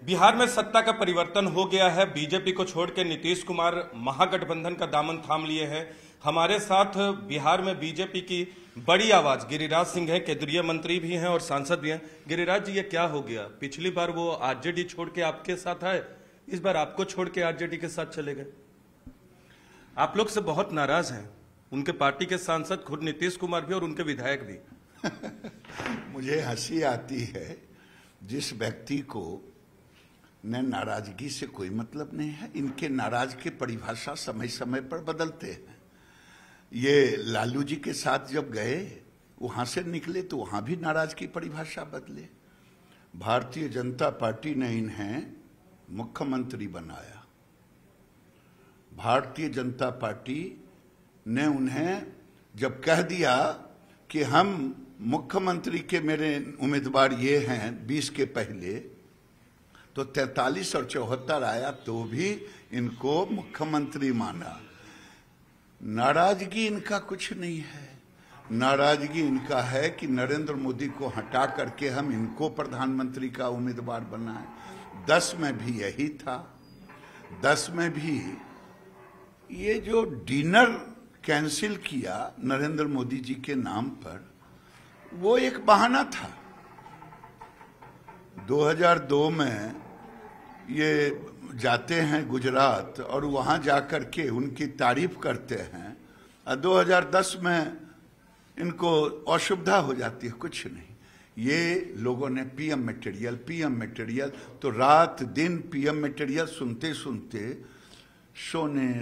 बिहार में सत्ता का परिवर्तन हो गया है। बीजेपी को छोड़ के नीतीश कुमार महागठबंधन का दामन थाम लिए हैं। हमारे साथ बिहार में बीजेपी की बड़ी आवाज गिरिराज सिंह है, केंद्रीय मंत्री भी हैं और सांसद भी हैं। गिरिराज जी, ये क्या हो गया? पिछली बार वो आरजेडी छोड़ के आपके साथ आए, इस बार आपको छोड़ के आरजेडी के साथ चले गए। आप लोग से बहुत नाराज हैं, उनके पार्टी के सांसद, खुद नीतीश कुमार भी और उनके विधायक भी। मुझे हंसी आती है, जिस व्यक्ति को न नाराजगी से कोई मतलब नहीं है। इनके नाराज की परिभाषा समय समय पर बदलते हैं। ये लालू जी के साथ जब गए, वहां से निकले तो वहां भी नाराज की परिभाषा बदले। भारतीय जनता पार्टी ने इन्हें मुख्यमंत्री बनाया। भारतीय जनता पार्टी ने उन्हें जब कह दिया कि हम मुख्यमंत्री के मेरे उम्मीदवार ये हैं 20 के पहले, तो 43 और 74 आया तो भी इनको मुख्यमंत्री माना। नाराजगी इनका कुछ नहीं है। नाराजगी इनका है कि नरेंद्र मोदी को हटा करके हम इनको प्रधानमंत्री का उम्मीदवार बनाए। 10 में भी यही था। 10 में भी ये जो डिनर कैंसिल किया नरेंद्र मोदी जी के नाम पर, वो एक बहाना था। 2002 में ये जाते हैं गुजरात और वहां जाकर के उनकी तारीफ करते हैं, और 2010 में इनको असुविधा हो जाती है। कुछ नहीं, ये लोगों ने पीएम मटेरियल, तो रात दिन पीएम मटेरियल सुनते सुनते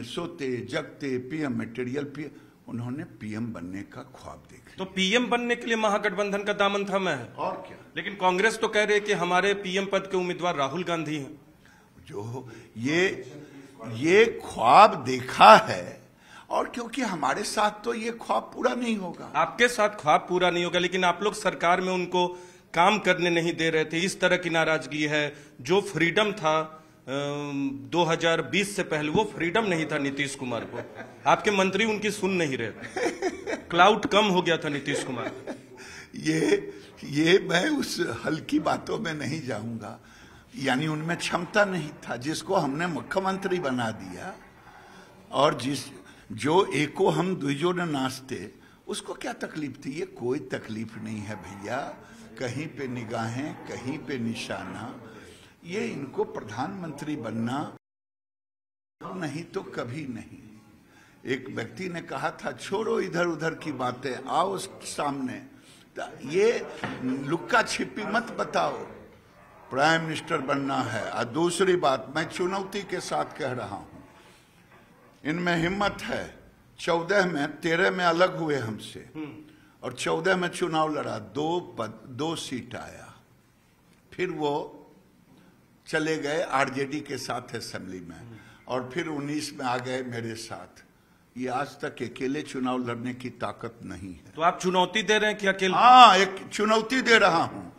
सोते जगते पीएम मटेरियल, उन्होंने पीएम बनने का ख्वाब देखा। तो पीएम बनने के लिए महागठबंधन का दामन थामा है, और क्या। लेकिन कांग्रेस तो कह रही है कि हमारे पीएम पद के उम्मीदवार राहुल गांधी हैं। जो ये ख्वाब देखा है, और क्योंकि हमारे साथ तो ये ख्वाब पूरा नहीं होगा। आपके साथ ख्वाब पूरा नहीं होगा, लेकिन आप लोग सरकार में उनको काम करने नहीं दे रहे थे। इस तरह की नाराजगी है। जो फ्रीडम था 2020 से पहले, वो फ्रीडम नहीं था नीतीश कुमार को। आपके मंत्री उनकी सुन नहीं रहे थे। क्लाउड कम हो गया था नीतीश कुमार। ये मैं उस हल्की बातों में नहीं जाऊंगा। यानी उनमें क्षमता नहीं था, जिसको हमने मुख्यमंत्री बना दिया, और जो एको हम दुइजो न नाचते, उसको क्या तकलीफ थी? ये कोई तकलीफ नहीं है भैया। कहीं पे निगाहें, कहीं पे निशाना। ये इनको प्रधानमंत्री बनना नहीं तो कभी नहीं। एक व्यक्ति ने कहा था, छोड़ो इधर उधर की बातें, आओ सामने। ये लुक्का छिपी मत बताओ, प्राइम मिनिस्टर बनना है। और दूसरी बात, मैं चुनौती के साथ कह रहा हूं, इनमें हिम्मत है। 14 में 13 में अलग हुए हमसे, और 14 में चुनाव लड़ा, 2 सीट आया। फिर वो चले गए आरजेडी के साथ असेंबली में, और फिर 19 में आ गए मेरे साथ। ये आज तक अकेले चुनाव लड़ने की ताकत नहीं है। तो आप चुनौती दे रहे हैं कि अकेले? हाँ, एक चुनौती दे रहा हूं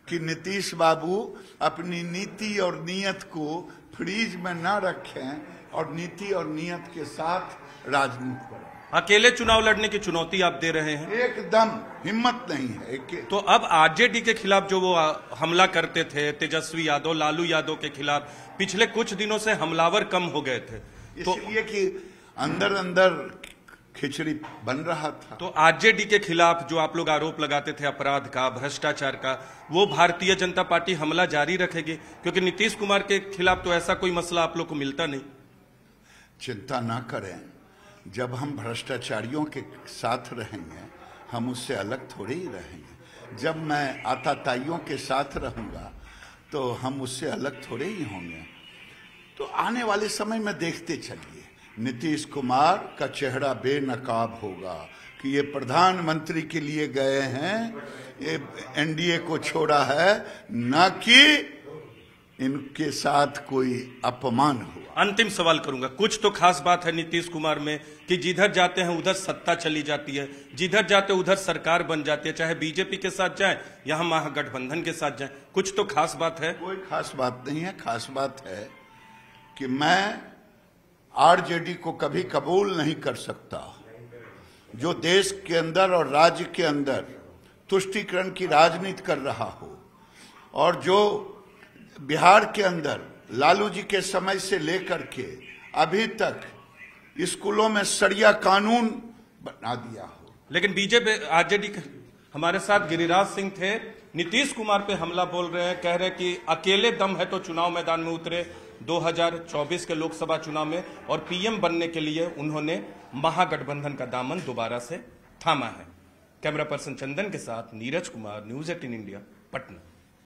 कि नीतीश बाबू अपनी नीति और नियत को फ्रीज में ना रखें, और नीति और नियत के साथ राजनीति करें। अकेले चुनाव लड़ने की चुनौती आप दे रहे हैं? एकदम हिम्मत नहीं है। तो अब आरजेडी के खिलाफ जो वो हमला करते थे, तेजस्वी यादव, लालू यादव के खिलाफ, पिछले कुछ दिनों से हमलावर कम हो गए थे, तो इसलिए कि अंदर अंदर खिचड़ी बन रहा था। तो आरजेडी के खिलाफ जो आप लोग आरोप लगाते थे अपराध का, भ्रष्टाचार का, वो भारतीय जनता पार्टी हमला जारी रखेगी? क्योंकि नीतीश कुमार के खिलाफ तो ऐसा कोई मसला आप लोग को मिलता नहीं। चिंता ना करें, जब हम भ्रष्टाचारियों के साथ रहेंगे, हम उससे अलग थोड़े ही रहेंगे। जब मैं आताताइयों के साथ रहूंगा, तो हम उससे अलग थोड़े ही होंगे। तो आने वाले समय में देखते चलिए, नीतीश कुमार का चेहरा बेनकाब होगा कि ये प्रधानमंत्री के लिए गए हैं, ये एनडीए को छोड़ा है, न कि इनके साथ कोई अपमान हुआ। अंतिम सवाल करूंगा, कुछ तो खास बात है नीतीश कुमार में कि जिधर जाते हैं उधर सत्ता चली जाती है, जिधर जाते उधर सरकार बन जाती है, चाहे बीजेपी के साथ जाए या हम महागठबंधन के साथ जाए। कुछ तो खास बात है? कोई खास बात नहीं है। खास बात है कि मैं आरजेडी को कभी कबूल नहीं कर सकता। जो देश के अंदर और राज्य के अंदर तुष्टीकरण की राजनीति कर रहा हो, और जो बिहार के अंदर लालू जी के समय से लेकर के अभी तक स्कूलों में सरिया कानून बना दिया हो। लेकिन बीजेपी आरजेडी हमारे साथ गिरिराज सिंह थे, नीतीश कुमार पे हमला बोल रहे हैं, कह रहे हैं कि अकेले दम है तो चुनाव मैदान में उतरे 2024 के लोकसभा चुनाव में, और पीएम बनने के लिए उन्होंने महागठबंधन का दामन दोबारा से थामा है। कैमरा पर्सन चंदन के साथ नीरज कुमार, न्यूज़ 18 इंडिया, पटना।